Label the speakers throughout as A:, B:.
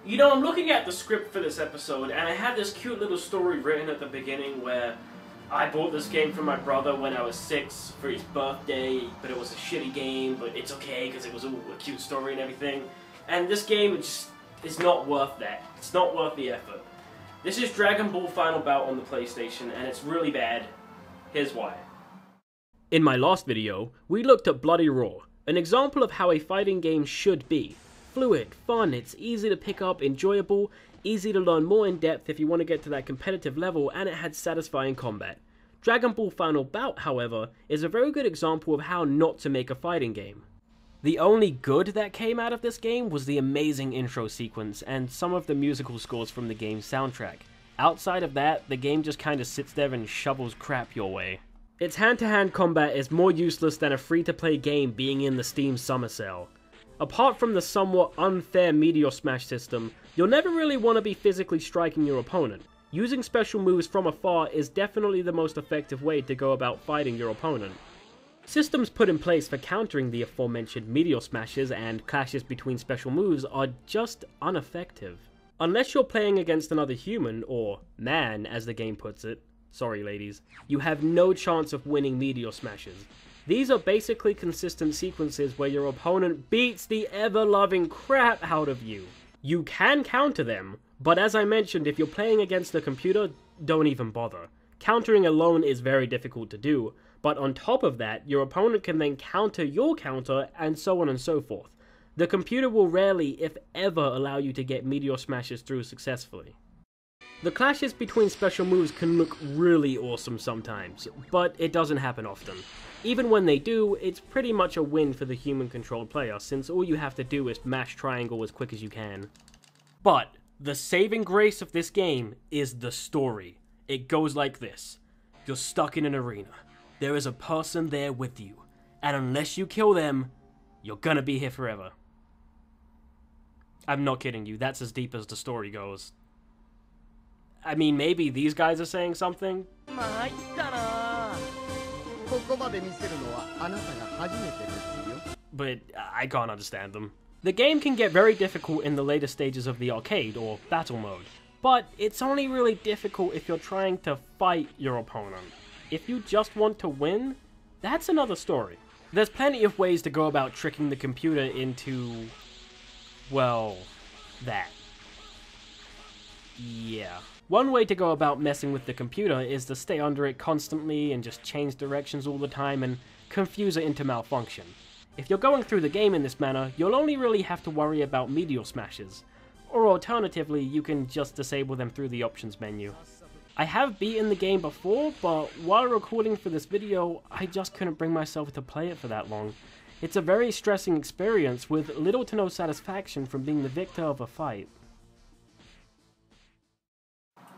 A: You know, I'm looking at the script for this episode, and I had this cute little story written at the beginning where I bought this game for my brother when I was 6 for his birthday, but it was a shitty game, but it's okay because it was a cute story and everything. And this game is not worth that. It's not worth the effort. This is Dragon Ball Final Bout on the PlayStation, and it's really bad. Here's why. In my last video, we looked at Bloody Roar, an example of how a fighting game should be. Fluid, fun, it's easy to pick up, enjoyable, easy to learn more in depth if you want to get to that competitive level, and it had satisfying combat. Dragon Ball Final Bout, however, is a very good example of how not to make a fighting game. The only good that came out of this game was the amazing intro sequence and some of the musical scores from the game's soundtrack. Outside of that, the game just kinda sits there and shovels crap your way. Its hand-to-hand combat is more useless than a free-to-play game being in the Steam Summer Sale. Apart from the somewhat unfair Meteor Smash system, you'll never really want to be physically striking your opponent. Using special moves from afar is definitely the most effective way to go about fighting your opponent. Systems put in place for countering the aforementioned Meteor Smashes and clashes between special moves are just ineffective. Unless you're playing against another human, or man as the game puts it, sorry ladies, you have no chance of winning Meteor Smashes. These are basically consistent sequences where your opponent beats the ever-loving crap out of you. You can counter them, but as I mentioned, if you're playing against a computer, don't even bother. Countering alone is very difficult to do, but on top of that, your opponent can then counter your counter, and so on and so forth. The computer will rarely, if ever, allow you to get Meteor Smashes through successfully. The clashes between special moves can look really awesome sometimes, but it doesn't happen often. Even when they do, it's pretty much a win for the human-controlled player, since all you have to do is mash triangle as quick as you can. But the saving grace of this game is the story. It goes like this. You're stuck in an arena. There is a person there with you, and unless you kill them, you're gonna be here forever. I'm not kidding you, that's as deep as the story goes. I mean, maybe these guys are saying something? But I can't understand them. The game can get very difficult in the later stages of the arcade, or battle mode. But it's only really difficult if you're trying to fight your opponent. If you just want to win, that's another story. There's plenty of ways to go about tricking the computer into, well, that. Yeah. One way to go about messing with the computer is to stay under it constantly and just change directions all the time and confuse it into malfunction. If you're going through the game in this manner, you'll only really have to worry about Meteor Smashes. Or alternatively, you can just disable them through the options menu. I have beaten the game before, but while recording for this video, I just couldn't bring myself to play it for that long. It's a very stressing experience with little to no satisfaction from being the victor of a fight.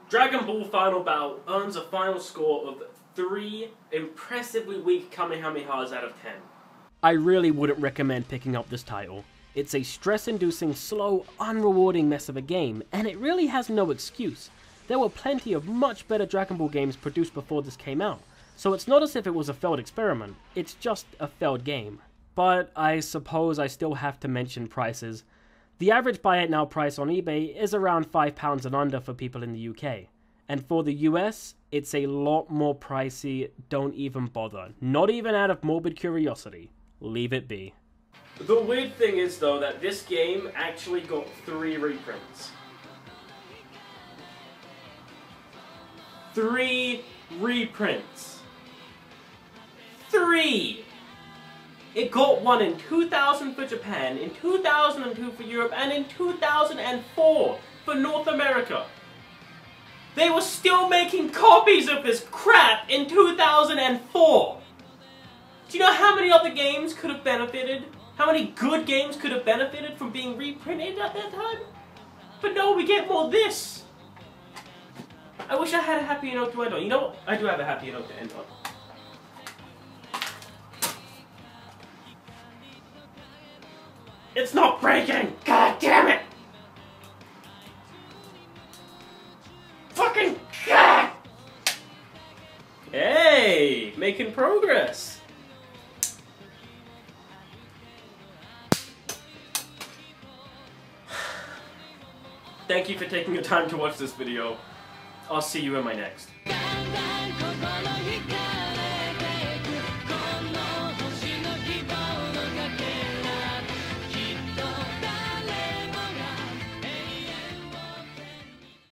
A: Dragon Ball Final Bout earns a final score of 3 impressively weak Kamehamehas out of 10. I really wouldn't recommend picking up this title. It's a stress-inducing, slow, unrewarding mess of a game, and it really has no excuse. There were plenty of much better Dragon Ball games produced before this came out, so it's not as if it was a failed experiment, it's just a failed game. But I suppose I still have to mention prices. The average buy it now price on eBay is around £5 and under for people in the UK. And for the US, it's a lot more pricey, don't even bother. Not even out of morbid curiosity. Leave it be. The weird thing is though that this game actually got 3 reprints. 3 reprints. 3! It got one in 2000 for Japan, in 2002 for Europe, and in 2004 for North America. They were still making copies of this crap in 2004! Do you know how many other games could have benefited? How many good games could have benefited from being reprinted at that time? But no, we get more this! I wish I had a happier note to end on. You know what? I do have a happier note to end on. It's not breaking! God damn it! Fucking God! Hey! Making progress! Thank you for taking the time to watch this video. I'll see you in my next.